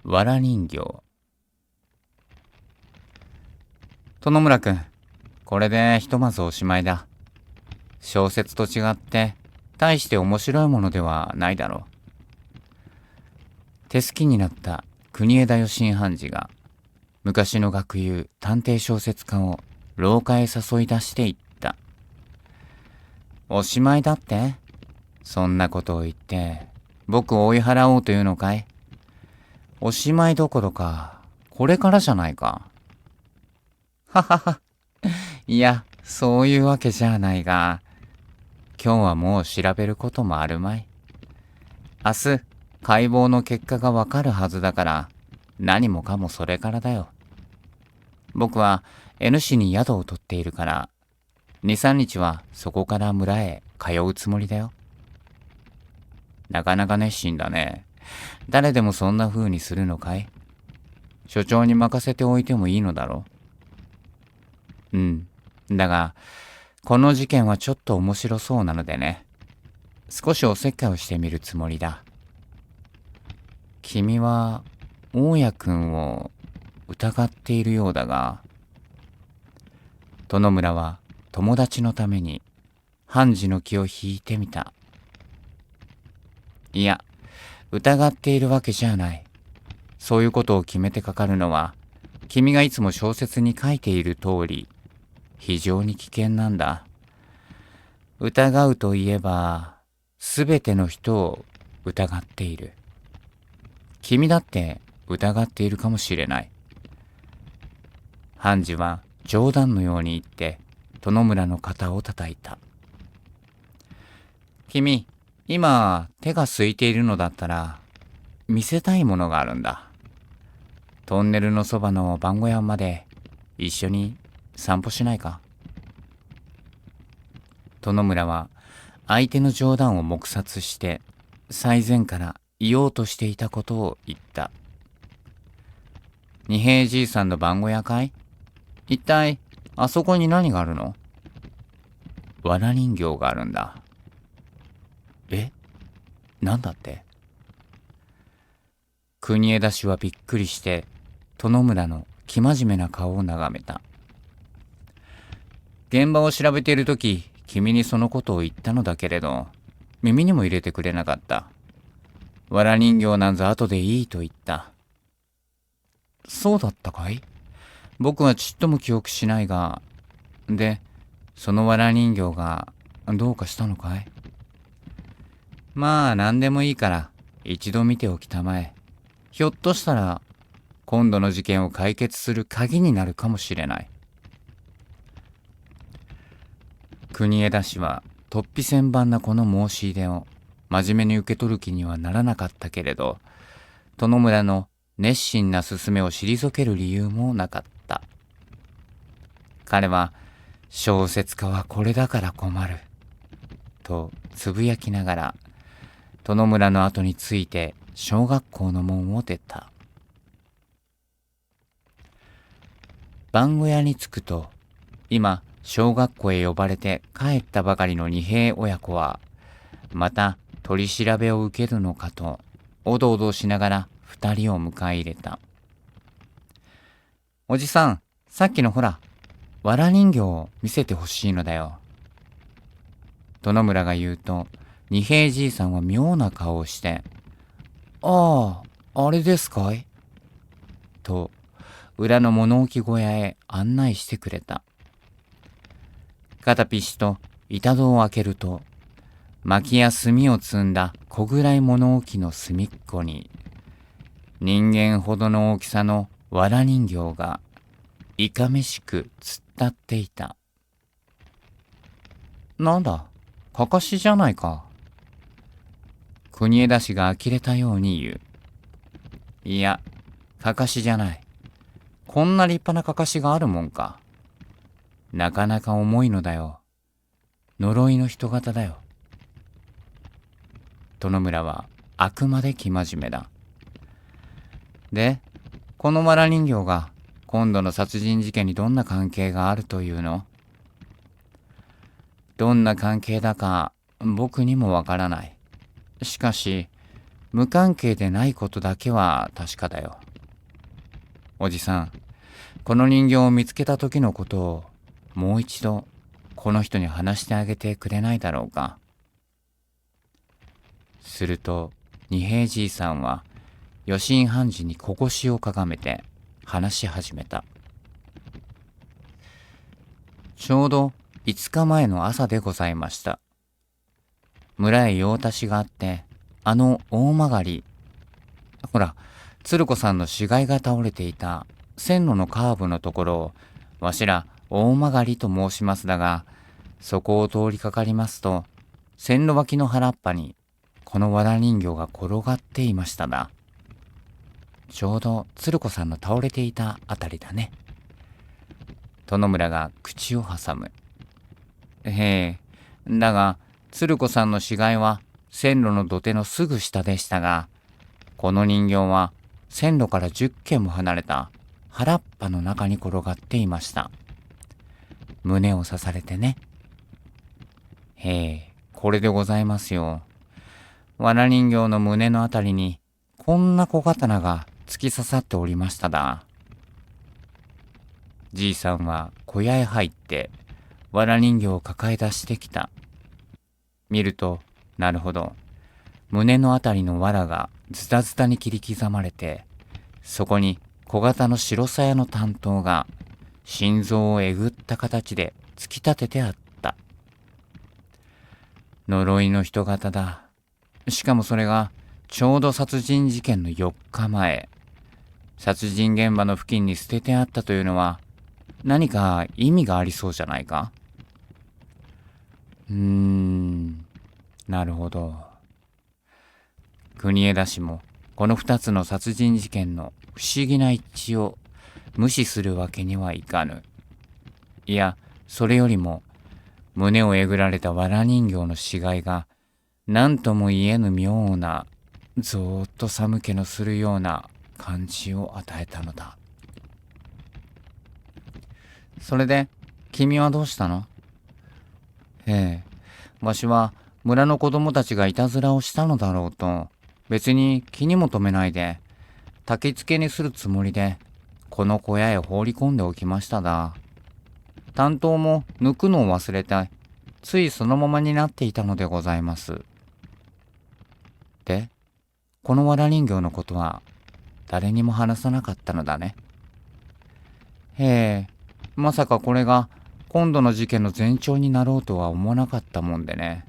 わら人形。殿村くん、これでひとまずおしまいだ。小説と違って大して面白いものではないだろう。手すきになった国枝よしん判事が昔の学友探偵小説家を廊下へ誘い出していった。おしまいだって？そんなことを言って僕を追い払おうというのかい？おしまいどころかこれからじゃないか。ははは。いや、そういうわけじゃないが、今日はもう調べることもあるまい。明日解剖の結果がわかるはずだから、何もかもそれからだよ。僕は N 市に宿を取っているから、2、3日はそこから村へ通うつもりだよ。なかなか熱心だね。誰でもそんな風にするのかい？所長に任せておいてもいいのだろう？うん。だが、この事件はちょっと面白そうなのでね。少しおせっかいをしてみるつもりだ。君は、大家くんを疑っているようだが、殿村は友達のために判事の気を引いてみた。いや、疑っているわけじゃない。そういうことを決めてかかるのは、君がいつも小説に書いている通り、非常に危険なんだ。疑うといえば、すべての人を疑っている。君だって疑っているかもしれない。判事は冗談のように言って、殿村の肩を叩いた。君、今手が空いているのだったら、見せたいものがあるんだ。トンネルのそばの晩ご飯まで一緒に散歩しないか？殿村は相手の冗談を黙殺して最前から言おうとしていたことを言った。二平じいさんの晩ご屋かい？一体あそこに何があるの？わら人形があるんだ。え？なんだって？国枝氏はびっくりして殿村の生真面目な顔を眺めた。現場を調べているとき、君にそのことを言ったのだけれど、耳にも入れてくれなかった。わら人形なんぞ後でいいと言った。そうだったかい？僕はちっとも記憶しないが、で、そのわら人形がどうかしたのかい？まあ何でもいいから一度見ておきたまえ。ひょっとしたら今度の事件を解決する鍵になるかもしれない。国枝氏は突飛千万なこの申し入れを真面目に受け取る気にはならなかったけれど、殿村の熱心な勧めを退ける理由もなかった。彼は小説家はこれだから困るとつぶやきながら殿村の後について小学校の門を出た。番小屋に着くと、今小学校へ呼ばれて帰ったばかりの二平親子はまた取り調べを受けるのかとおどおどしながら二人を迎え入れた。おじさん、さっきのほらわら人形を見せてほしいのだよ。殿村が言うと、二平じいさんは妙な顔をして、ああ、あれですかい？と、裏の物置小屋へ案内してくれた。片ピシと板戸を開けると、薪や炭を積んだ小暗い物置の隅っこに、人間ほどの大きさのわら人形がいかめしく突っ立っていた。なんだ、かかしじゃないか。国枝氏が呆れたように言う。いや、かかしじゃない。こんな立派なかかしがあるもんか。なかなか重いのだよ。呪いの人型だよ。殿村はあくまで生真面目だ。で、このわら人形が今度の殺人事件にどんな関係があるというの？どんな関係だか僕にもわからない。しかし、無関係でないことだけは確かだよ。おじさん、この人形を見つけた時のことをもう一度この人に話してあげてくれないだろうか。すると二平じいさんは余震判事に小腰をかがめて話し始めた。ちょうど5日前の朝でございました。村へ用足しがあって、大曲、ほら、鶴子さんの死骸が倒れていた線路のカーブのところを、わしら大曲と申しますだが、そこを通りかかりますと、線路脇の原っぱに、この藁人形が転がっていましただ。ちょうど鶴子さんの倒れていたあたりだね。殿村が口を挟む。へえ、だが、鶴子さんの死骸は線路の土手のすぐ下でしたが、この人形は線路から10軒も離れた原っぱの中に転がっていました。胸を刺されてね。へえ、これでございますよ。藁人形の胸のあたりにこんな小刀が突き刺さっておりましただ。じいさんは小屋へ入って藁人形を抱え出してきた。見ると、なるほど。胸のあたりの藁がズタズタに切り刻まれて、そこに小型の白鞘の短刀が心臓をえぐった形で突き立ててあった。呪いの人型だ。しかもそれがちょうど殺人事件の4日前。殺人現場の付近に捨ててあったというのは何か意味がありそうじゃないか？なるほど。国枝氏もこの2つの殺人事件の不思議な一致を無視するわけにはいかぬ。いや、それよりも胸をえぐられた藁人形の死骸が何とも言えぬ妙なぞーっと寒気のするような感じを与えたのだ。それで君はどうしたの？わしは村の子供たちがいたずらをしたのだろうと、別に気にも留めないで、焚き付けにするつもりで、この小屋へ放り込んでおきましただ。担当も抜くのを忘れて、ついそのままになっていたのでございます。で、この藁人形のことは、誰にも話さなかったのだね。まさかこれが、今度の事件の前兆になろうとは思わなかったもんでね。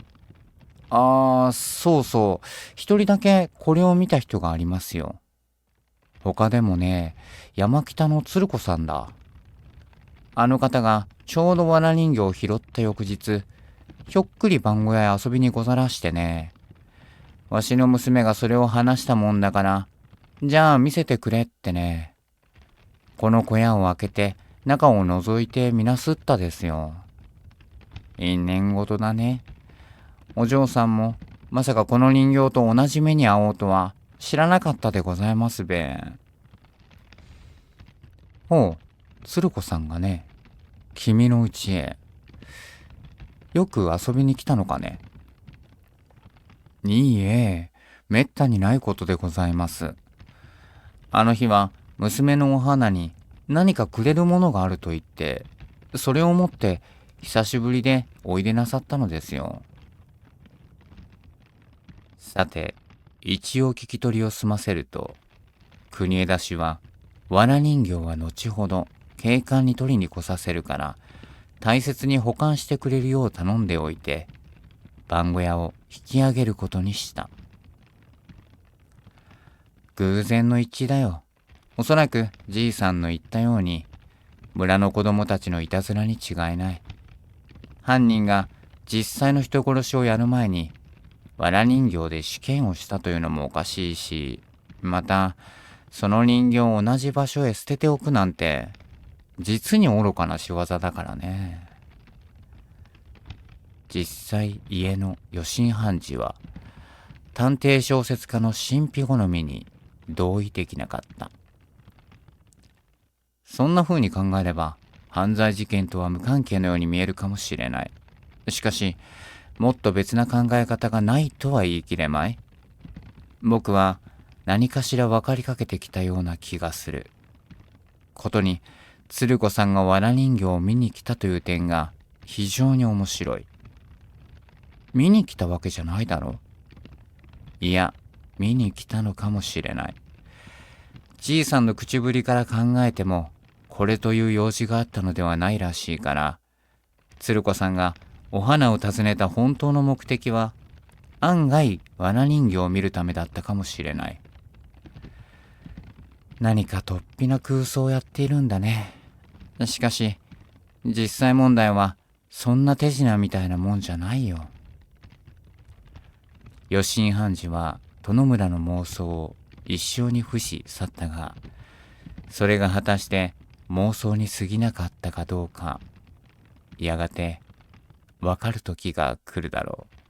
そうそう。一人だけこれを見た人がありますよ。他でもね、山北の鶴子さんだ。あの方がちょうど藁人形を拾った翌日、ひょっくり番小屋へ遊びにござらしてね。わしの娘がそれを話したもんだから、じゃあ見せてくれってね。この小屋を開けて、中を覗いてみなすったですよ。因縁事だね。お嬢さんもまさかこの人形と同じ目に遭おうとは知らなかったでございますべ。ほう、鶴子さんがね、君の家へよく遊びに来たのかね。いいえ、めったにないことでございます。あの日は娘のお花に何かくれるものがあると言って、それを持って久しぶりでおいでなさったのですよ。さて、一応聞き取りを済ませると、国枝氏は、藁人形は後ほど警官に取りに来させるから、大切に保管してくれるよう頼んでおいて、番小屋を引き上げることにした。偶然の一致だよ。おそらくじいさんの言ったように、村の子供たちのいたずらに違いない。犯人が実際の人殺しをやる前に、藁人形で試験をしたというのもおかしいし、また、その人形を同じ場所へ捨てておくなんて、実に愚かな仕業だからね。実際家の余震判事は、探偵小説家の神秘好みに同意できなかった。そんな風に考えれば、犯罪事件とは無関係のように見えるかもしれない。しかし、もっと別な考え方がないとは言い切れまい。僕は何かしら分かりかけてきたような気がする。ことに、鶴子さんが藁人形を見に来たという点が非常に面白い。見に来たわけじゃないだろう。いや、見に来たのかもしれない。じいさんの口ぶりから考えても、これという用事があったのではないらしいから、鶴子さんがお花を訪ねた本当の目的は、案外藁人形を見るためだったかもしれない。何か突飛な空想をやっているんだね。しかし、実際問題はそんな手品みたいなもんじゃないよ。余震判事は殿村の妄想を一生に付し去ったが、それが果たして妄想に過ぎなかったかどうか、やがてわかる時が来るだろう。